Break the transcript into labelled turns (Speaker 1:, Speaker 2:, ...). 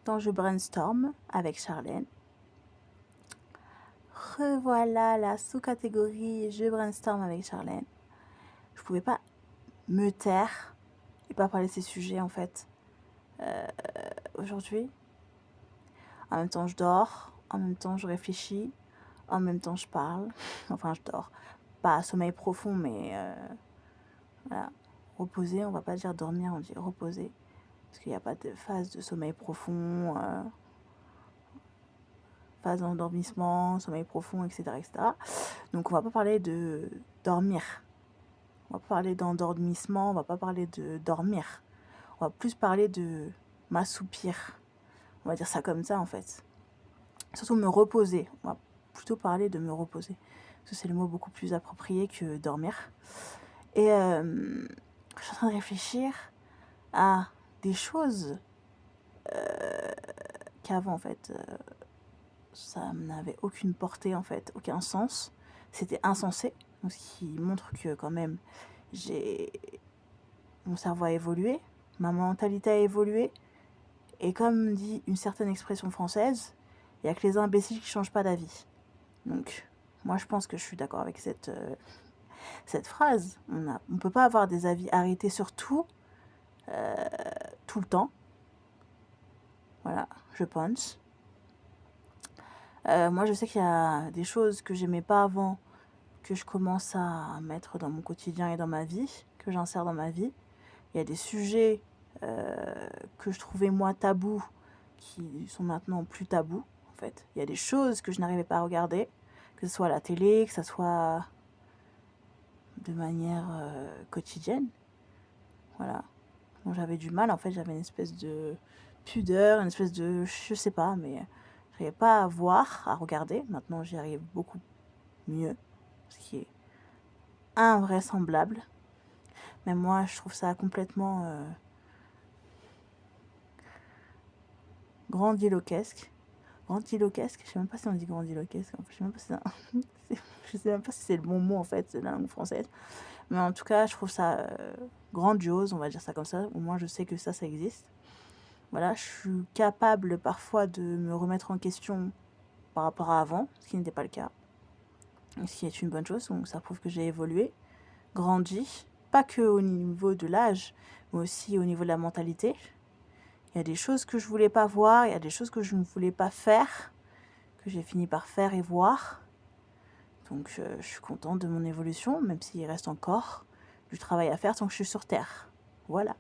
Speaker 1: dans Je brainstorm avec Charlène. Revoilà la sous-catégorie Je brainstorm avec Charlène. Je pouvais pas me taire et pas parler de ces sujets en fait. Aujourd'hui, en même temps je dors, en même temps je réfléchis, en même temps je parle. Enfin je dors, pas sommeil profond mais voilà, reposer, on va pas dire dormir, on dit reposer. Parce qu'il n'y a pas de phase de sommeil profond, phase d'endormissement, sommeil profond, etc., etc. Donc on va pas parler de dormir. On va pas parler d'endormissement, on va pas parler de dormir. On va plus parler de m'assoupir. On va dire ça comme ça en fait. Surtout me reposer. On va plutôt parler de me reposer. Parce que c'est le mot beaucoup plus approprié que dormir. Et je suis en train de réfléchir à des choses qu'avant en fait ça n'avait aucune portée en fait, aucun sens. C'était insensé. Donc, ce qui montre que quand même mon cerveau a évolué, ma mentalité a évolué. Et comme dit une certaine expression française, il n'y a que les imbéciles qui ne changent pas d'avis. Donc moi je pense que je suis d'accord avec cette phrase. On ne peut pas avoir des avis arrêtés sur tout, tout le temps. Voilà, je pense. Moi je sais qu'il y a des choses que j'aimais pas avant, que je commence à mettre dans mon quotidien et dans ma vie, que j'insère dans ma vie. Il y a des sujets que je trouvais moi tabous qui sont maintenant plus tabous en fait. Il y a des choses que je n'arrivais pas à regarder, que ce soit à la télé, que ce soit de manière quotidienne. Voilà. Donc j'avais du mal en fait, j'avais une espèce de pudeur, une espèce de je sais pas, mais j'arrivais pas à voir, à regarder. Maintenant j'y arrive beaucoup mieux, ce qui est invraisemblable. Mais moi, je trouve ça complètement grandiloquesque. Grandiloquesque, je sais même pas si on dit grandiloquesque. Je sais même pas si je sais même pas si c'est le bon mot en fait, c'est la langue française. Mais en tout cas, je trouve ça grandiose, on va dire ça comme ça. Au moins, je sais que ça existe. Voilà, je suis capable parfois de me remettre en question par rapport à avant, ce qui n'était pas le cas. Ce qui est une bonne chose, donc ça prouve que j'ai évolué, grandi, pas que au niveau de l'âge, mais aussi au niveau de la mentalité. Il y a des choses que je voulais pas voir, il y a des choses que je ne voulais pas faire, que j'ai fini par faire et voir. Donc je suis contente de mon évolution, même s'il reste encore du travail à faire tant que je suis sur Terre. Voilà.